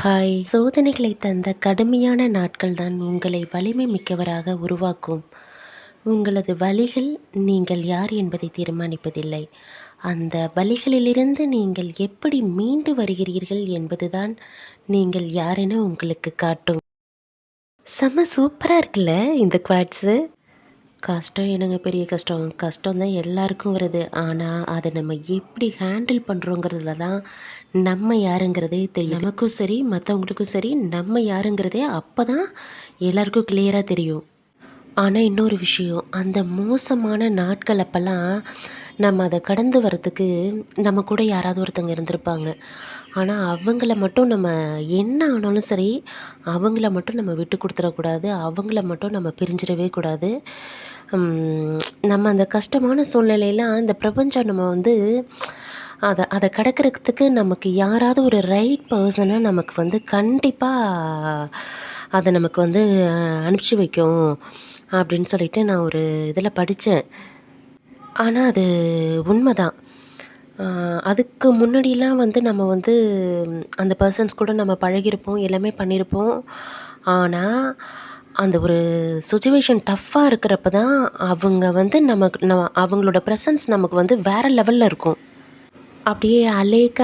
Hi! சோதனைகளை தந்த கடுமையான நாட்கள் தான் உங்களை வலிமை மிக்கவராக உருவாக்கும். உங்களது வலிகள் நீங்கள் யார் என்பதை தீர்மானிப்பதில்லை. அந்த வலிகளிலிருந்து நீங்கள் எப்படி மீண்டு வருகிறீர்கள் என்பதுதான் நீங்கள் யாரென உங்களுக்கு காட்டும். செம்ம சூப்பரா இருக்குல்ல இந்த குவாட்ஸு. கஷ்டம் என்னங்க பெரிய கஷ்டம். கஷ்டம் தான் எல்லாருக்கும் வருது. ஆனால் அதை நம்ம எப்படி ஹேண்டில் பண்ணுறோங்கிறதுல தான் நம்ம யாருங்கிறதே தெரியும். நமக்கும் சரி மற்றவங்களுக்கும் சரி நம்ம யாருங்கிறதே அப்போ தான் எல்லாருக்கும் கிளியராக தெரியும். ஆனால் இன்னொரு விஷயம், அந்த மோசமான நாட்கள் அப்போல்லாம் நம்ம அதை கடந்து வரத்துக்கு நம்ம கூட யாராவது ஒருத்தங்க இருந்திருப்பாங்க. ஆனால் அவங்கள மட்டும் நம்ம என்ன ஆனாலும் சரி, அவங்கள மட்டும் நம்ம விட்டு கொடுத்துடக்கூடாது. அவங்கள மட்டும் நம்ம பிரிஞ்சிடவே கூடாது. நம்ம அந்த கஷ்டமான சூழ்நிலையெல்லாம் இந்த பிரபஞ்சம் நம்ம வந்து அதை அதை கடக்கிறதுக்கு நமக்கு யாராவது ஒரு ரைட் பர்சனை நமக்கு வந்து கண்டிப்பாக அதை நமக்கு வந்து அனுப்பிச்சி வைக்கும் அப்படின்னு சொல்லிட்டு நான் ஒரு இதில் படித்தேன். ஆனால் அது உண்மைதான். அதுக்கு முன்னாடிலாம் வந்து நம்ம வந்து அந்த பர்சன்ஸ் கூட நம்ம பழகியிருப்போம், எல்லாமே பண்ணியிருப்போம். ஆனால் அந்த ஒரு சிச்சுவேஷன் டஃப்பாக இருக்கிறப்ப தான் அவங்க வந்து நமக்கு அவங்களோட ப்ரெசன்ஸ் நமக்கு வந்து வேறு லெவலில் இருக்கும். அப்படியே அலேக்கா